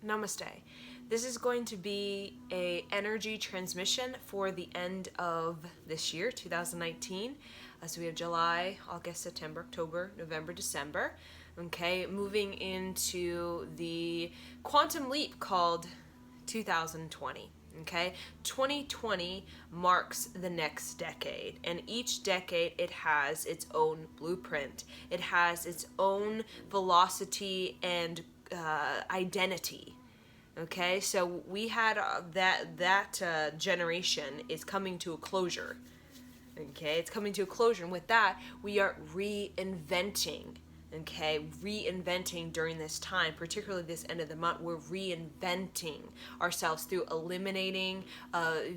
Namaste. This is going to be a energy transmission for the end of this year, 2019. So we have July, August, September, October, November, December. Okay, moving into the quantum leap called 2020. Okay, 2020 marks the next decade, and each decade it has its own blueprint. It has its own velocity and identity. Okay, so we had that generation is coming to a closure. Okay, it's coming to a closure, and with that, we are reinventing. Okay, reinventing during this time, particularly this end of the month, we're reinventing ourselves through eliminating,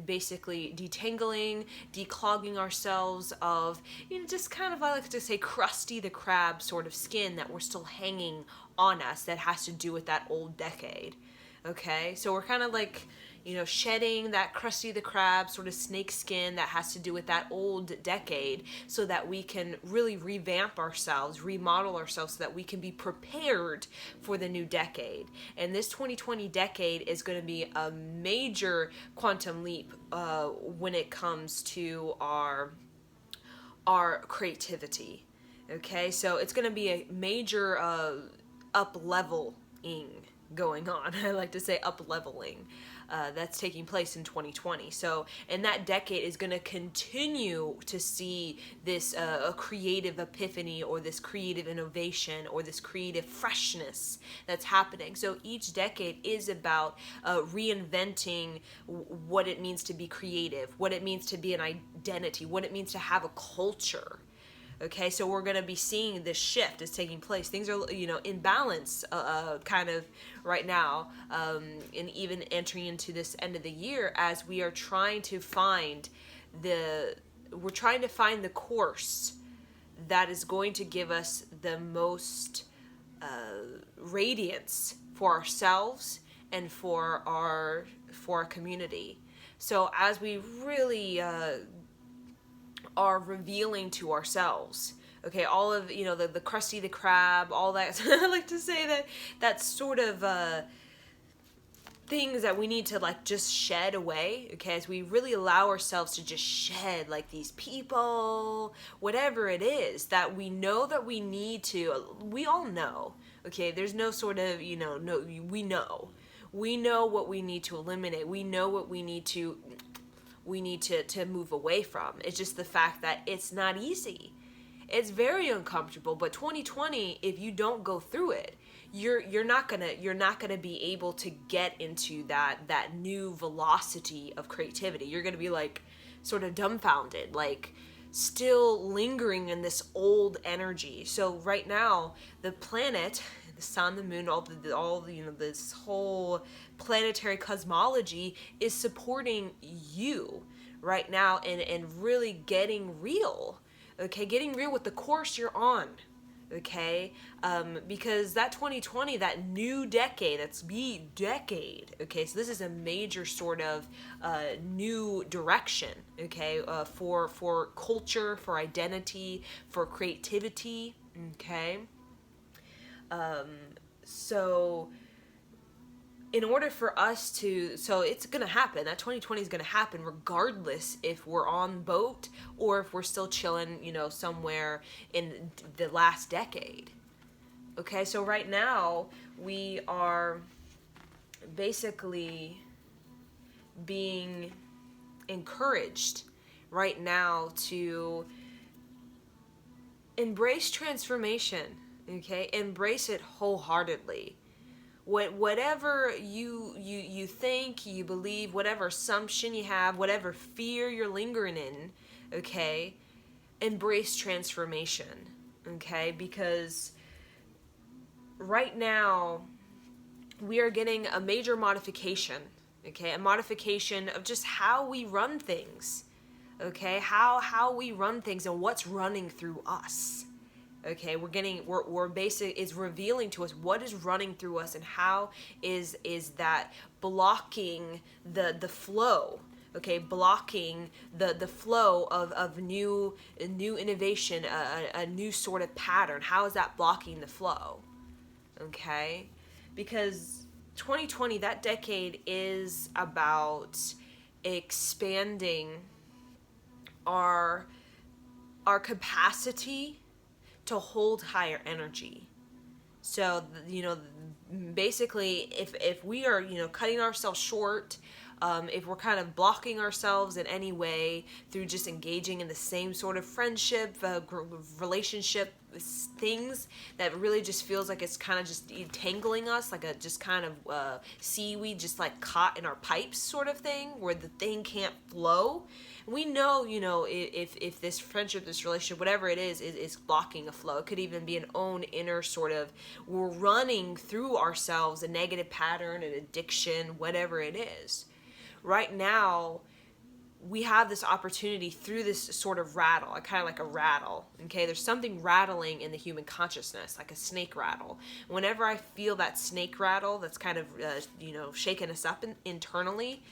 basically detangling, declogging ourselves of, just kind of, I like to say, crusty the crab sort of skin that we're still hanging on us that has to do with that old decade. Okay, so we're kind of like, shedding that crusty the crab sort of snake skin that has to do with that old decade so that we can really revamp ourselves, remodel ourselves so that we can be prepared for the new decade. And this 2020 decade is going to be a major quantum leap when it comes to our creativity. Okay, so it's going to be a major up-leveling going on. I like to say up-leveling. That's taking place in 2020. So, and that decade is going to continue to see this a creative epiphany or this creative innovation or this creative freshness that's happening. So each decade is about reinventing what it means to be creative, what it means to be an identity, what it means to have a culture. Okay, so we're going to be seeing this shift is taking place. Things are, in balance kind of right now, and even entering into this end of the year as we are trying to find the course that is going to give us the most radiance for ourselves and for our community. So as we really are revealing to ourselves, okay, all of the crusty the crab, all that. I like to say that's sort of things that we need to just shed away, okay, as we really allow ourselves to just shed these people, whatever it is that we know that we need to. We all know, okay, there's no sort of no, we know what we need to eliminate. We know what we need to move away from. It's just the fact that it's not easy. It's very uncomfortable, but 2020, if you don't go through it, you're not gonna be able to get into that new velocity of creativity. You're gonna be sort of dumbfounded, still lingering in this old energy. So right now, the planet, the sun, the moon, all this whole planetary cosmology is supporting you right now and really getting real. Okay, getting real with the course you're on. Okay, because that 2020, that new decade, that's the decade. Okay, so this is a major sort of new direction. Okay, for culture, for identity, for creativity. Okay. So in order for us to, so it's going to happen, that 2020 is going to happen regardless if we're on boat or if we're still chilling, somewhere in the last decade. Okay, so right now we are basically being encouraged right now to embrace transformation. Okay, embrace it wholeheartedly. Whatever you think, you believe, whatever assumption you have, whatever fear you're lingering in, okay, embrace transformation. Okay, because right now we are getting a major modification. Okay, a modification of just how we run things. Okay, how we run things and what's running through us. Okay, we're basic is revealing to us what is running through us and how is that blocking the flow. Okay, blocking the flow of new innovation, a new sort of pattern. How is that blocking the flow? Okay, because 2020, that decade is about expanding our capacity to hold higher energy. So, basically, if we are, cutting ourselves short, if we're kind of blocking ourselves in any way through just engaging in the same sort of friendship, relationship things that really just feels like it's kind of just entangling us, like a just kind of seaweed just like caught in our pipes sort of thing, where the thing can't flow. We know, if this friendship, this relationship, whatever it is blocking a flow. It could even be an own inner sort of, we're running through ourselves a negative pattern, an addiction, whatever it is. Right now, we have this opportunity through this sort of rattle, kind of like a rattle, okay? There's something rattling in the human consciousness, like a snake rattle. Whenever I feel that snake rattle that's kind of, shaking us up internally,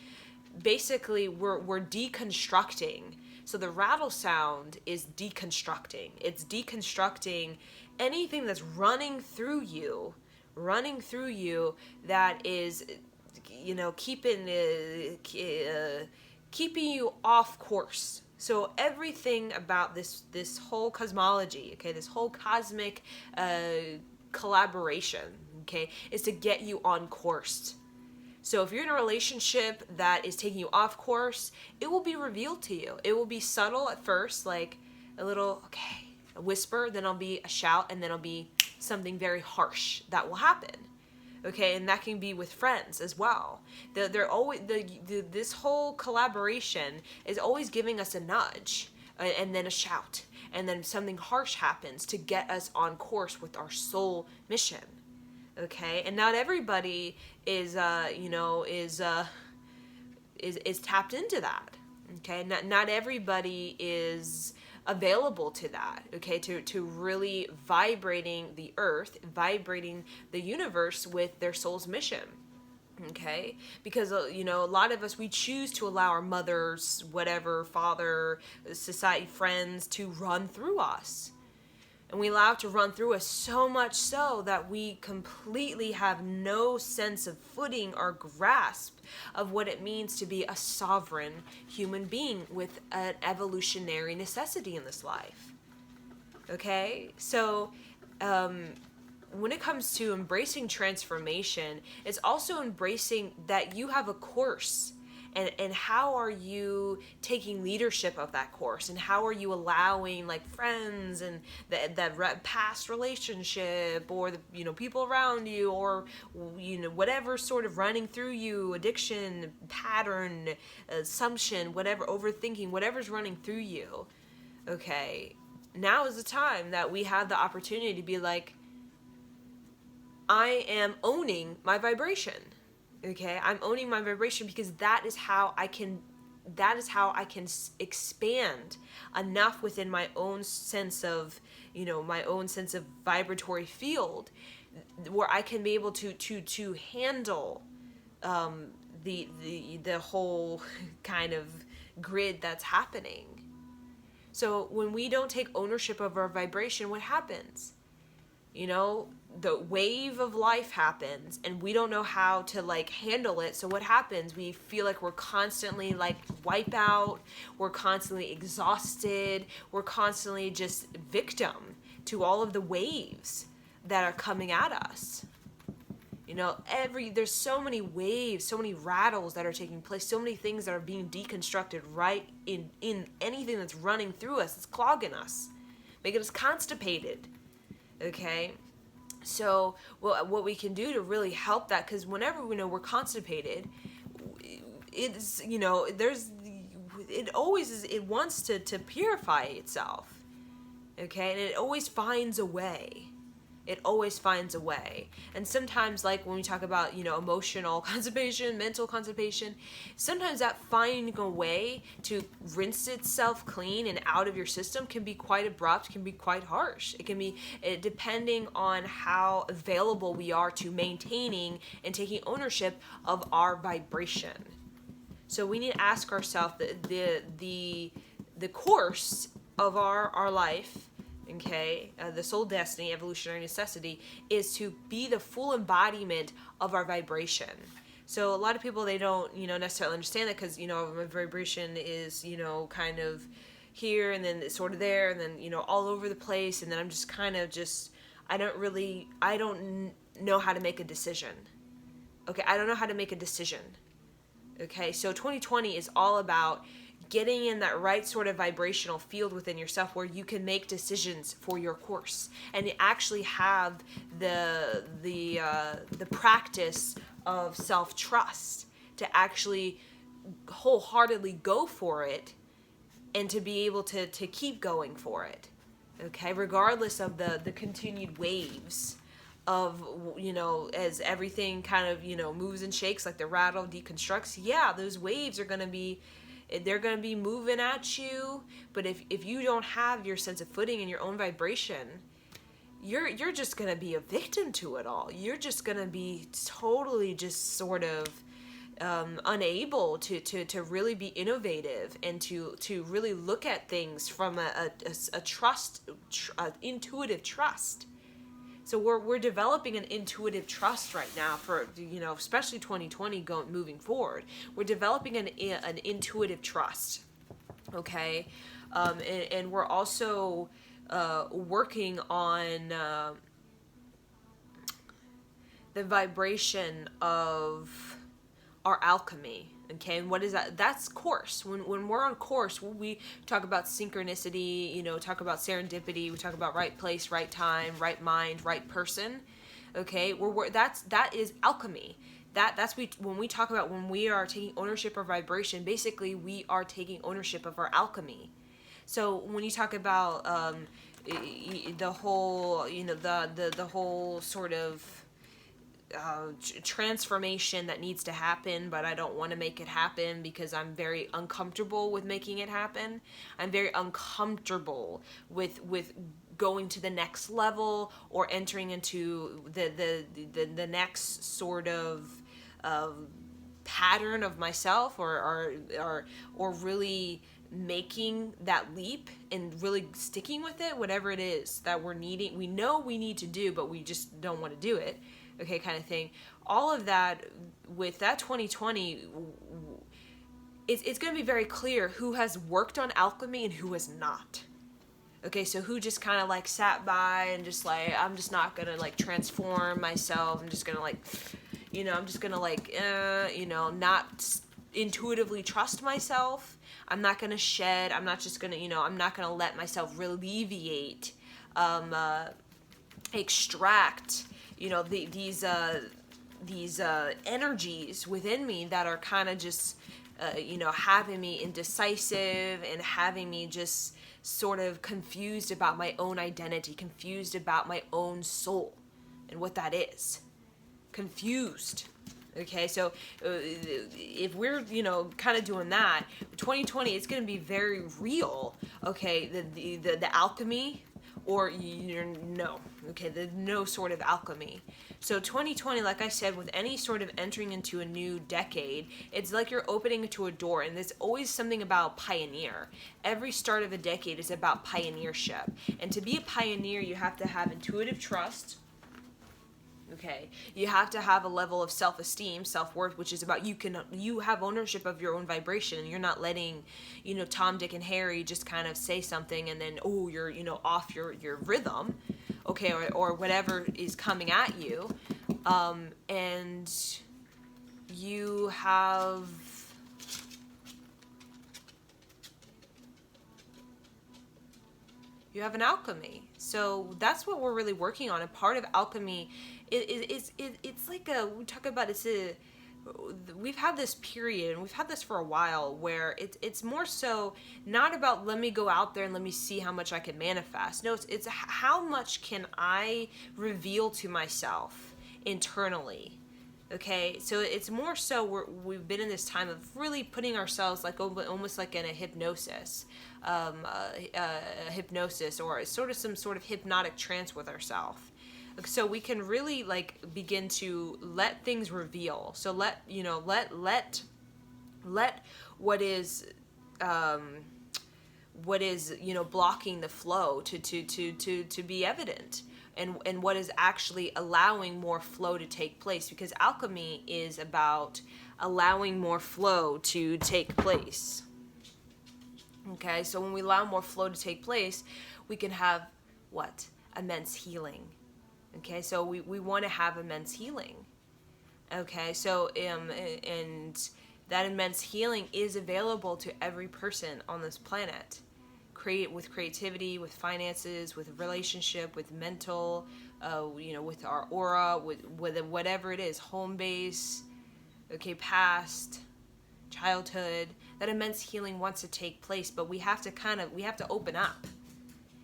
basically we're deconstructing. So the rattle sound is deconstructing. It's deconstructing anything that's running through you that is, keeping you off course. So everything about this whole cosmology, okay, this whole cosmic collaboration, okay, is to get you on course. So if you're in a relationship that is taking you off course, it will be revealed to you. It will be subtle at first, like a little, okay, a whisper, then it'll be a shout, and then it'll be something very harsh that will happen. Okay, and that can be with friends as well. They're always this whole collaboration is always giving us a nudge, and then a shout, and then something harsh happens to get us on course with our soul mission. Okay, and not everybody is tapped into that. Okay, not everybody is available to that, okay, to really vibrating the earth, vibrating the universe with their soul's mission. Okay, because a lot of us, we choose to allow our mothers, whatever, father, society, friends to run through us. And we allow it to run through us so much so that we completely have no sense of footing or grasp of what it means to be a sovereign human being with an evolutionary necessity in this life. Okay? So, when it comes to embracing transformation, it's also embracing that you have a course. And how are you taking leadership of that course? And how are you allowing, like, friends and that past relationship, or the people around you, or whatever sort of running through you, addiction, pattern, assumption, whatever, overthinking, whatever's running through you. Okay, now is the time that we have the opportunity to be like, I am owning my vibration. Okay, I'm owning my vibration, because that is how I can expand enough within my own sense of, vibratory field, where I can be able to handle the whole kind of grid that's happening. So when we don't take ownership of our vibration, what happens? The wave of life happens, and we don't know how to, like, handle it. So what happens? We feel like we're constantly, like, wipe out. We're constantly exhausted. We're constantly just victim to all of the waves that are coming at us. There's so many waves, so many rattles that are taking place, so many things that are being deconstructed right in anything that's running through us. It's clogging us, making us constipated. Okay? So what we can do to really help that, because whenever we're constipated, it's, it wants to purify itself. Okay? And it always finds a way. It always finds a way. And sometimes, like when we talk about, emotional constipation, mental constipation, sometimes that finding a way to rinse itself clean and out of your system can be quite abrupt, can be quite harsh. It can be, depending on how available we are to maintaining and taking ownership of our vibration. So we need to ask ourselves the course of our life, okay, the soul destiny, evolutionary necessity, is to be the full embodiment of our vibration. So a lot of people, they don't, necessarily understand that, because, my vibration is, kind of here, and then it's sort of there, and then, all over the place, and then I'm just kind of just, I don't know how to make a decision. Okay, I don't know how to make a decision. Okay, so 2020 is all about getting in that right sort of vibrational field within yourself where you can make decisions for your course and actually have the practice of self-trust to actually wholeheartedly go for it, and to be able to keep going for it, okay, regardless of the continued waves of, as everything kind of, moves and shakes, like the rattle deconstructs. Yeah, those waves are going to be, they're going to be moving at you. But if you don't have your sense of footing and your own vibration, you're just going to be a victim to it all. You're just going to be totally just sort of unable to really be innovative, and to really look at things from a intuitive trust. So we're developing an intuitive trust right now for, especially 2020 moving forward. We're developing an intuitive trust, okay, and we're also working on the vibration of our alchemy. Okay, and what is that? That's course. When we're on course, we talk about synchronicity, talk about serendipity, we talk about right place, right time, right mind, right person. Okay, that is alchemy. That's when we talk about when we are taking ownership of vibration, basically we are taking ownership of our alchemy. So when you talk about the whole, the whole sort of transformation that needs to happen, but I don't want to make it happen because I'm very uncomfortable with making it happen. I'm very uncomfortable with going to the next level or entering into the next sort of pattern of myself, or really making that leap and really sticking with it, whatever it is that we know we need to do, but we just don't want to do it. Okay, kind of thing. All of that, with that 2020, it's going to be very clear who has worked on alchemy and who has not. Okay, so who just kind of like sat by and just like, I'm just not going to like transform myself. I'm just going to like, I'm just going to like, not intuitively trust myself. I'm not going to shed. I'm not just going to, I'm not going to let myself alleviate, extract, these energies within me that are kind of just, having me indecisive and having me just sort of confused about my own identity, confused about my own soul and what that is. Confused. Okay, so if we're, kind of doing that, 2020, it's going to be very real. Okay, the alchemy, or no, okay, there's no sort of alchemy. So 2020, like I said, with any sort of entering into a new decade, it's like you're opening to a door, and there's always something about pioneer. Every start of a decade is about pioneership, and to be a pioneer, you have to have intuitive trust. Okay, you have to have a level of self-esteem, self-worth, which is about you have ownership of your own vibration, and you're not letting, Tom, Dick, and Harry just kind of say something and then, you're, off your rhythm, okay, or whatever is coming at you, and you have an alchemy. So that's what we're really working on. And part of alchemy it's like we talk about, we've had this period, and we've had this for a while, where it's more so not about let me go out there and let me see how much I can manifest. No, it's how much can I reveal to myself internally. Okay, so it's more so we've been in this time of really putting ourselves like almost like in a hypnosis, or sort of some sort of hypnotic trance with ourselves. So we can really like begin to let things reveal. So let what is what is, blocking the flow to be evident, and what is actually allowing more flow to take place, because alchemy is about allowing more flow to take place. Okay, so when we allow more flow to take place, we can have what? Immense healing. Okay, so we want to have immense healing. Okay, so and that immense healing is available to every person on this planet. With creativity, with finances, with relationship, with mental, with our aura, with whatever it is, home base, okay, past, childhood. That immense healing wants to take place, but we have to open up.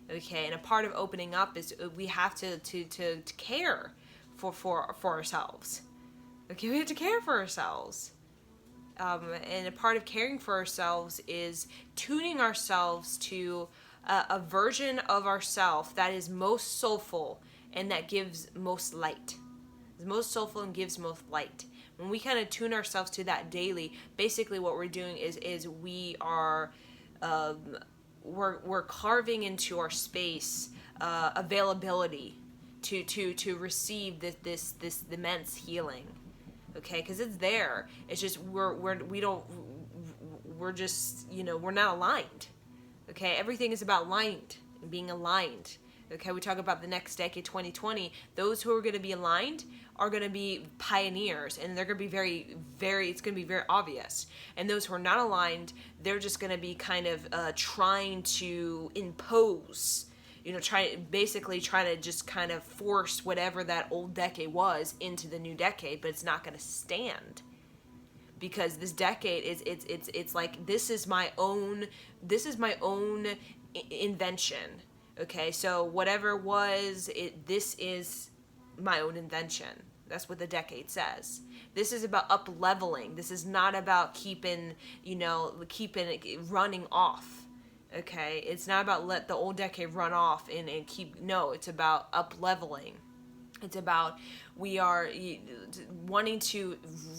Okay, and a part of opening up is we have to care for ourselves. Okay, we have to care for ourselves. And a part of caring for ourselves is tuning ourselves to a version of ourself that is most soulful and that gives most light. Is most soulful and gives most light. When we kind of tune ourselves to that daily, basically what we're doing is we are we're carving into our space availability to receive this immense healing. Okay, because it's there. It's just we're not aligned. Okay, everything is about being aligned. Okay, we talk about the next decade, 2020. Those who are going to be aligned are going to be pioneers, and they're going to be very, very, it's going to be very obvious. And those who are not aligned, they're just going to be kind of trying to impose, trying to just kind of force whatever that old decade was into the new decade, but it's not going to stand. Because this decade it's like this is my own invention. Okay, so whatever this is my own invention. That's what the decade says. This is about up leveling. This is not about keeping it running off. Okay, it's not about let the old decade run off and keep. No, it's about up leveling. It's about we are wanting to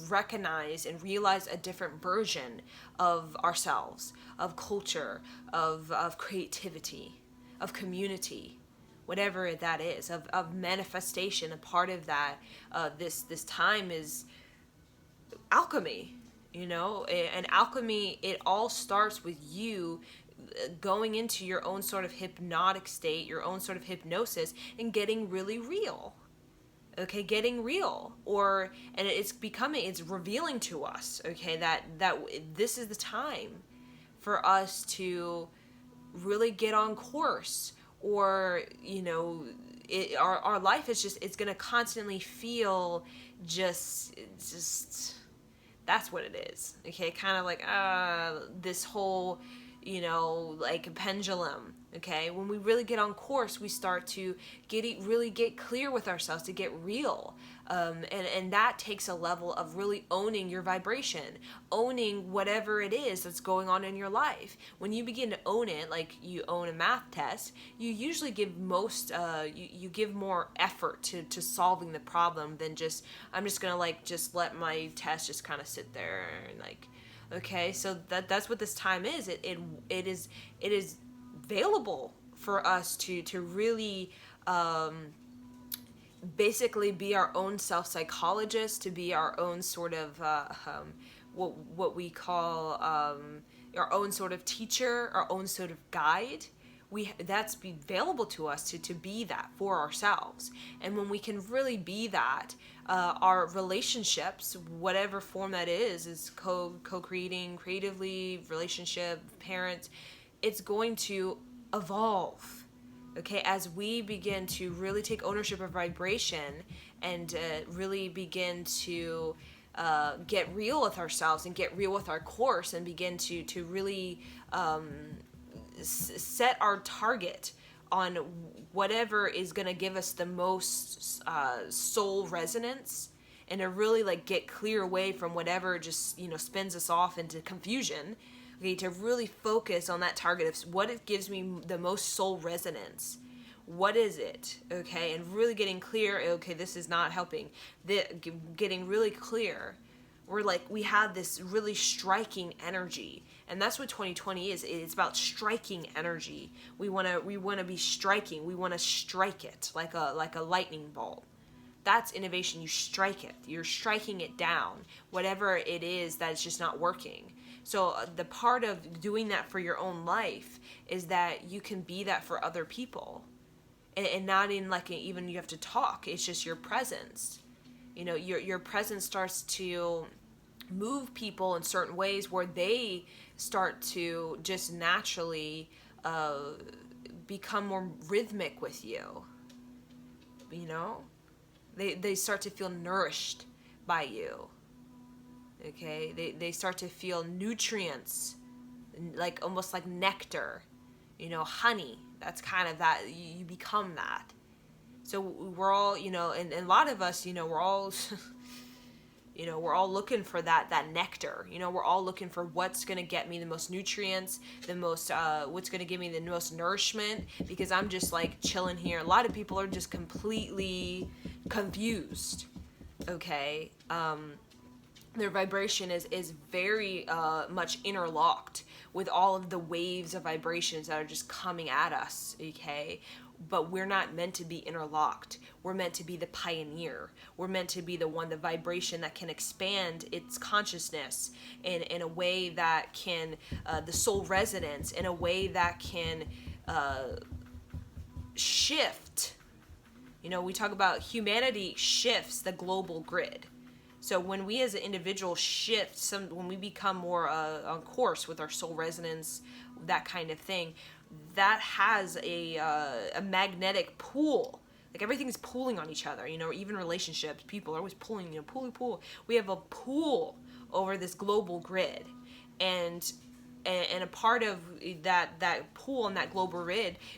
recognize and realize a different version of ourselves, of culture, of creativity, of community, whatever that is, of manifestation. A part of that, this time is alchemy, and alchemy, it all starts with you going into your own sort of hypnotic state, your own sort of hypnosis, and getting really real. Okay, getting real, and it's revealing to us, okay, that this is the time for us to really get on course, or our life is just, it's gonna constantly feel just that's what it is. Okay, kind of like this whole like a pendulum. Okay, when we really get on course, we start to really get clear with ourselves, to get real, and that takes a level of really owning your vibration, owning whatever it is that's going on in your life. When you begin to own it, like you own a math test, you usually give you give more effort to solving the problem than just, I'm just gonna just let my test just kind of sit there and okay, so that's what this time is. It is available for us to really basically be our own self-psychologist, to be our own sort of what we call our own sort of teacher, our own sort of guide. That's available to us to be that for ourselves. And when we can really be that, our relationships, whatever form that is co-creating creatively, relationship, parents, it's going to evolve. Okay, as we begin to really take ownership of vibration and really begin to get real with ourselves and get real with our course, and begin to really set our target on whatever is going to give us the most soul resonance, and to really get clear away from whatever just spins us off into confusion. Okay, to really focus on that target of what it gives me the most soul resonance. What is it? Okay, and really getting clear. Okay, this is not helping. Getting really clear. we have this really striking energy, and that's what 2020 is. It's about striking energy. We want to be striking. We want to strike it like a lightning bolt. That's innovation. You strike it. You're striking it down, whatever it is that is just not working. So the part of doing that for your own life is that you can be that for other people, and not in like even you have to talk. It's just your presence. Your presence starts to move people in certain ways where they start to just naturally become more rhythmic with you. They start to feel nourished by you. Okay, they start to feel nutrients, like almost like nectar, honey. That's kind of that. You become that. So we're all, and a lot of us, we're all we're all looking for that nectar. We're all looking for what's going to get me the most nutrients, the most what's going to give me the most nourishment, because I'm just like chilling here. A lot of people are just completely confused. Okay, their vibration is very much interlocked with all of the waves of vibrations that are just coming at us. Okay, but we're not meant to be interlocked. We're meant to be the pioneer. We're meant to be the vibration that can expand its consciousness in a way that can, the soul resonance, in a way that can shift. We talk about humanity shifts the global grid. So when we as an individual shift, when we become more on course with our soul resonance, that kind of thing, that has a magnetic pull. Like everything's pulling on each other, even relationships, people are always pulling, pull. We have a pull over this global grid. And a part of that pull and that global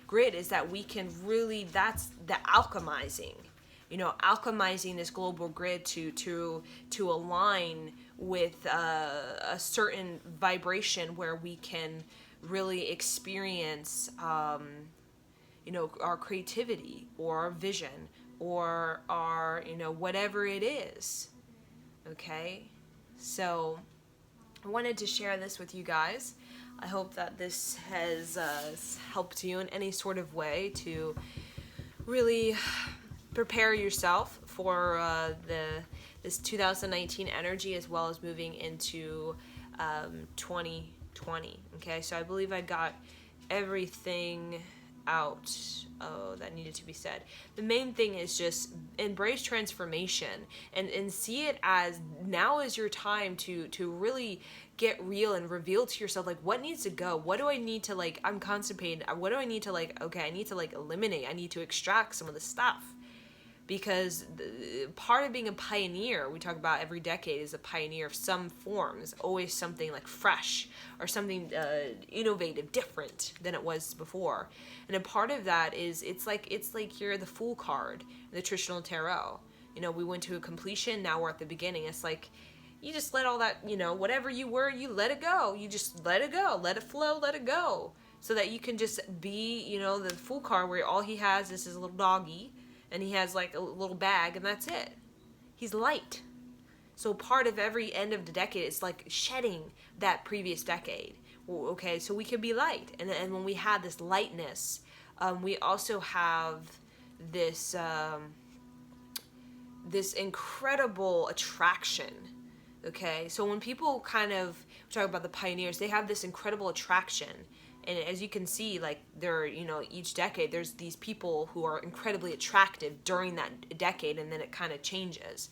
grid is that we can really, that's the alchemizing. Alchemizing this global grid to align with a certain vibration where we can really experience, our creativity or our vision or our, whatever it is. Okay? So I wanted to share this with you guys. I hope that this has helped you in any sort of way to really prepare yourself for this 2019 energy, as well as moving into 2020. Okay, so I believe I got everything out that needed to be said. The main thing is just embrace transformation and see it as now is your time to really get real and reveal to yourself, like, what needs to go? What do I need to, like, I'm constipated. What do I need to, like, okay, I need to, like, eliminate. I need to extract some of the stuff. Because part of being a pioneer, we talk about every decade is a pioneer of some form. There's always something like fresh or something innovative, different than it was before. And a part of that is it's like you're the Fool card in the traditional tarot. We went to a completion, now we're at the beginning. It's like you just let all that, whatever you were, you let it go. You just let it go, let it flow, let it go. So that you can just be, the Fool card where all he has is his little doggy. And he has like a little bag, and that's it. He's light. So part of every end of the decade is like shedding that previous decade. Okay, so we can be light. And when we have this lightness, we also have this this incredible attraction. Okay, so when people kind of talk about the pioneers, they have this incredible attraction. And as you can see, like, there, each decade, there's these people who are incredibly attractive during that decade, and then it kind of changes.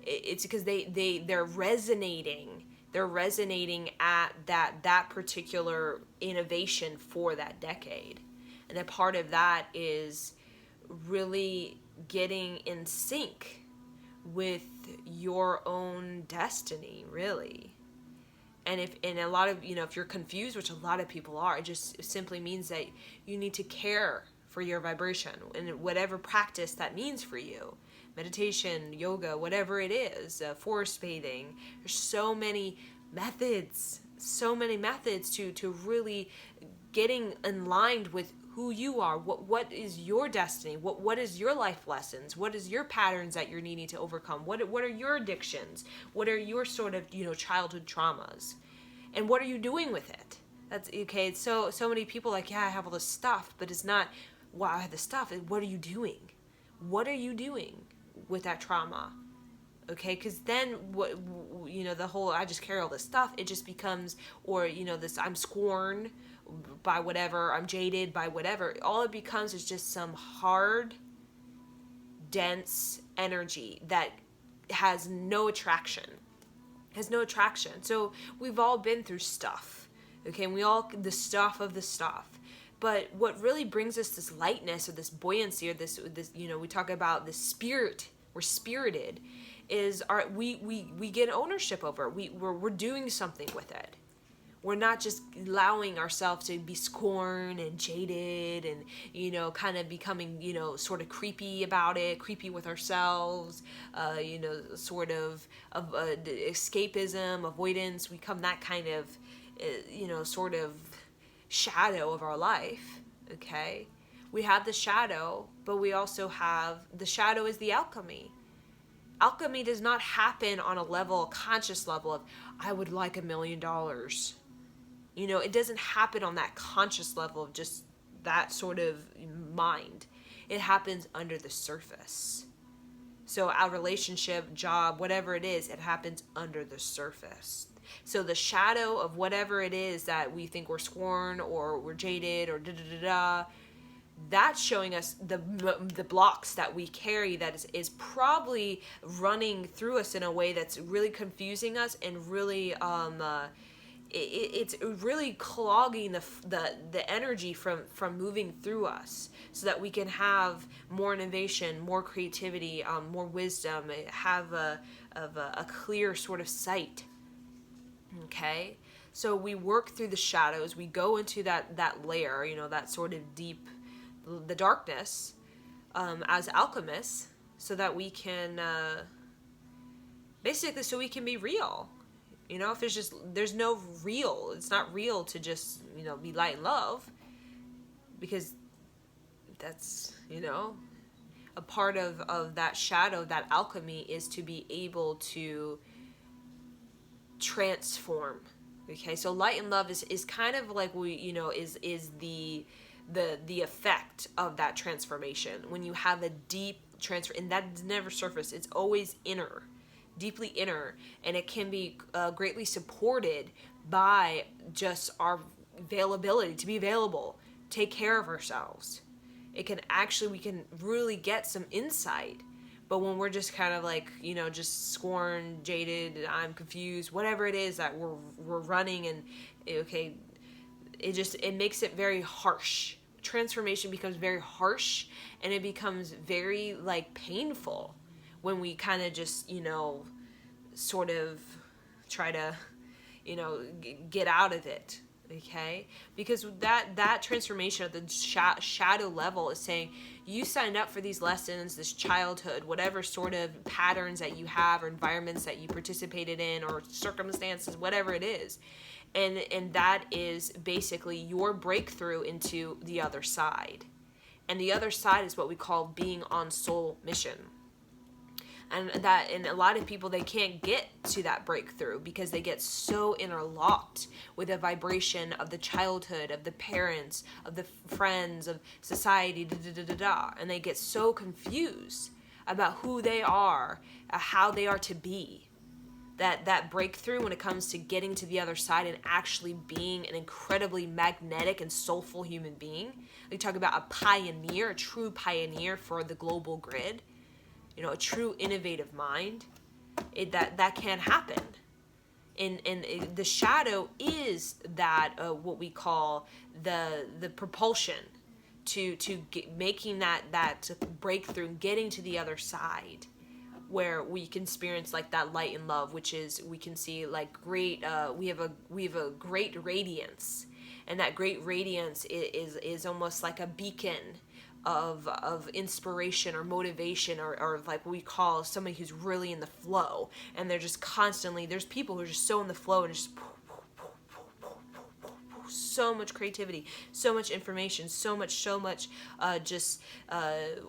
It's because they're resonating. They're resonating at that particular innovation for that decade. And a part of that is really getting in sync with your own destiny, really. And if a lot of, if you're confused, which a lot of people are, it simply means that you need to care for your vibration and whatever practice that means for you. Meditation, yoga, whatever it is, forest bathing. There's so many methods to really getting in line with who you are, what is your destiny, what is your life lessons, what is your patterns that you're needing to overcome, what are your addictions, what are your sort of, childhood traumas, and what are you doing with it? That's okay. It's so many people like, yeah, I have all this stuff, but it's not, wow, I have this stuff. What are you doing? What are you doing with that trauma? Okay, because then what, the whole I just carry all this stuff, it just becomes, or this I'm scorned by whatever, I'm jaded by whatever. All it becomes is just some hard, dense energy that has no attraction. So we've all been through stuff, okay, and we all, the stuff of the stuff. But what really brings us this lightness or this buoyancy or this we talk about the spirit, we're spirited, is we get ownership over it. We're doing something with it. We're not just allowing ourselves to be scorned and jaded and, kind of becoming, sort of creepy about it, creepy with ourselves, sort of escapism, avoidance. We become that kind of, sort of shadow of our life, okay? We have the shadow, but we also have, the shadow is the alchemy. Alchemy does not happen on a conscious level of, I would like $1 million. It doesn't happen on that conscious level of just that sort of mind. It happens under the surface. So our relationship, job, whatever it is, it happens under the surface. So the shadow of whatever it is that we think we're scorned or we're jaded or da-da-da-da, that's showing us the blocks that we carry that is probably running through us in a way that's really confusing us and really it's really clogging the energy from moving through us, so that we can have more innovation, more creativity, more wisdom, have a clear sort of sight. Okay, so we work through the shadows. We go into that layer, that sort of deep, the darkness, as alchemists, so that we can basically, so we can be real. If it's just, there's no real, it's not real to just, be light and love, because that's, a part of that shadow, that alchemy, is to be able to transform. Okay, so light and love is kind of like is the effect of that transformation. When you have a deep transfer, and that's never surface, it's always inner, deeply inner, and it can be greatly supported by just our availability to be available, take care of ourselves. We can really get some insight. But when we're just kind of like, just scorned, jaded, I'm confused, whatever it is that we're running, and okay, it makes it very harsh. Transformation becomes very harsh, and it becomes very painful when we kind of just, sort of try to, get out of it. Okay, because that transformation at the shadow level is saying, you signed up for these lessons, this childhood, whatever sort of patterns that you have, or environments that you participated in, or circumstances, whatever it is, and that is basically your breakthrough into the other side. And the other side is what we call being on soul mission. And a lot of people, they can't get to that breakthrough because they get so interlocked with the vibration of the childhood, of the parents, of the friends, of society, and they get so confused about who they are, how they are to be. That breakthrough, when it comes to getting to the other side and actually being an incredibly magnetic and soulful human being. We talk about a pioneer, a true pioneer for the global grid. A true innovative mind, that can't happen. And the shadow is that what we call the propulsion to making that breakthrough, getting to the other side, where we can experience that light and love, which is, we can see great. We have a great radiance, and that great radiance is almost like a beacon of inspiration or motivation, or what we call somebody who's really in the flow, and they're just constantly, there's people who are just so in the flow and just so much creativity, so much information, so much just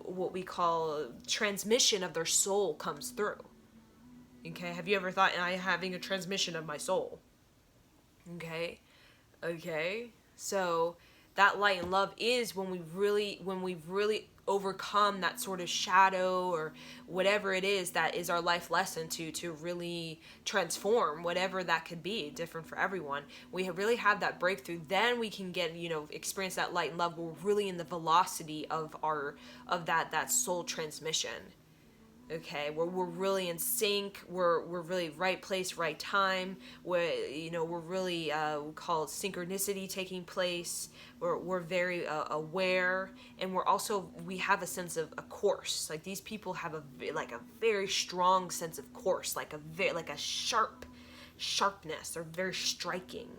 what we call transmission of their soul comes through. Okay, have you ever thought, I am having a transmission of my soul? Okay, so that light and love is when we've really overcome that sort of shadow or whatever it is that is our life lesson to really transform whatever that could be, different for everyone. We really have that breakthrough, then we can get, experience that light and love. We're really in the velocity of that soul transmission. Okay, we're really in sync. We're really right place, right time. We're really we call it synchronicity taking place. We're very aware, and we have a sense of a course. Like, these people have a very strong sense of course, like a sharpness. They're very striking.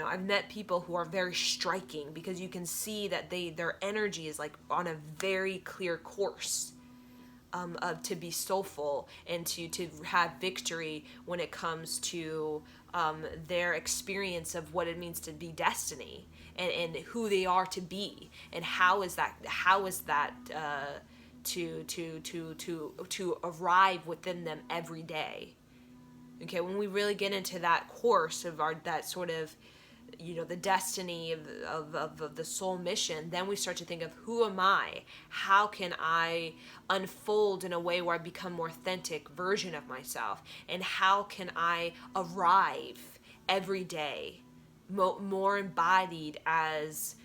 I've met people who are very striking because you can see that their energy is like on a very clear course. To be soulful and to have victory when it comes to their experience of what it means to be destiny, and who they are to be, and how is that to arrive within them every day. Okay, when we really get into that course of that sort of the destiny of the soul mission, then we start to think of, who am I? How can I unfold in a way where I become more authentic version of myself? And how can I arrive every day more embodied as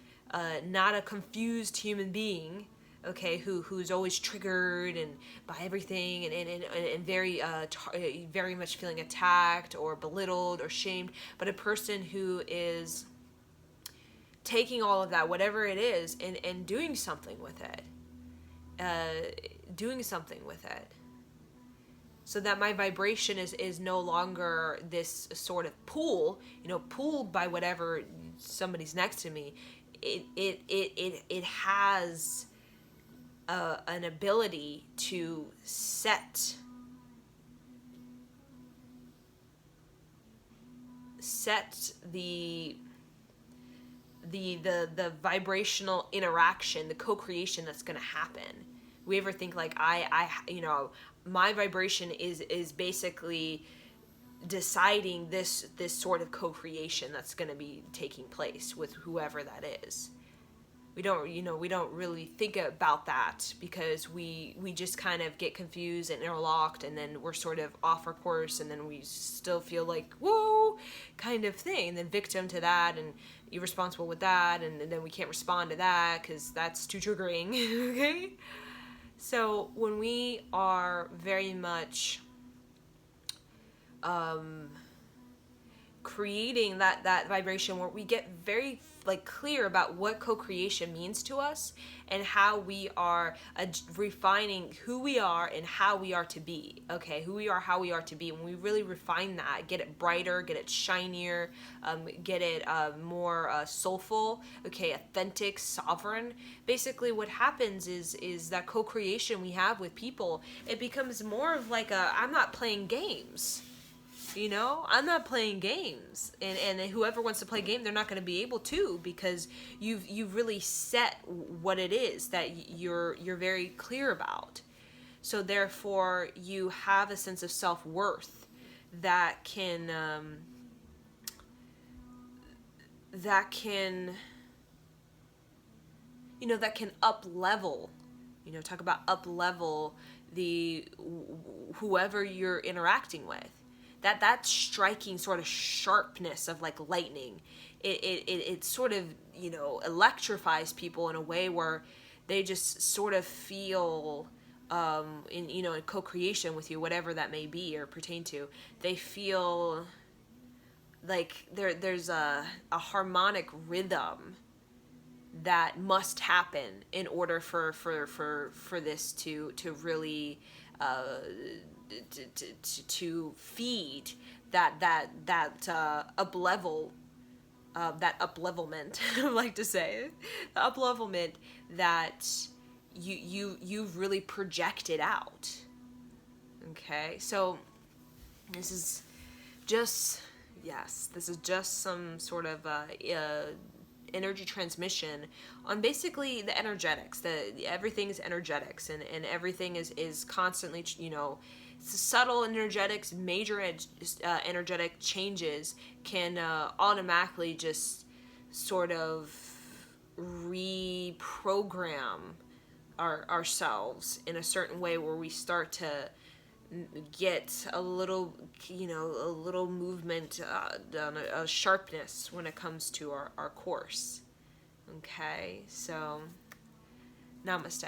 not a confused human being, okay, who's always triggered and by everything, and very much feeling attacked or belittled or shamed, but a person who is taking all of that, whatever it is, and doing something with it. So that my vibration is no longer this sort of pulled by whatever somebody's next to me. It has an ability to set the vibrational interaction, the co-creation that's going to happen. We ever think like my vibration is basically deciding this sort of co-creation that's going to be taking place with whoever that is. We don't really think about that because we just kind of get confused and interlocked, and then we're sort of off our course, and then we still feel like, whoa, kind of thing, and then victim to that, and you're responsible with that, and then we can't respond to that because that's too triggering. Okay, so when we are very much creating that vibration where we get very clear about what co-creation means to us, and how we are refining who we are and how we are to be. Okay, who we are, how we are to be. When we really refine that, get it brighter, get it shinier, get it more soulful, okay, authentic, sovereign. Basically what happens is that co-creation we have with people, it becomes more of like I'm not playing games. I'm not playing games, and whoever wants to play a game, they're not going to be able to, because you've really set what it is that you're very clear about. So therefore, you have a sense of self-worth that can up level. Talk up level the whoever you're interacting with. That striking sort of sharpness of like lightning, it sort of electrifies people in a way where they just sort of feel in co-creation with you, whatever that may be or pertain to. They feel like there's a harmonic rhythm that must happen in order for this to really to feed that up level, that up levelment. I like to say the up levelment that you've really projected out. Okay, so this is just Yes, this is just some sort of energy transmission on basically the energetics. Everything is energetics, and everything is constantly, subtle energetics, major energetic changes can automatically just sort of reprogram ourselves in a certain way, where we start to get a little, a little movement, a sharpness when it comes to our course. Okay, so namaste.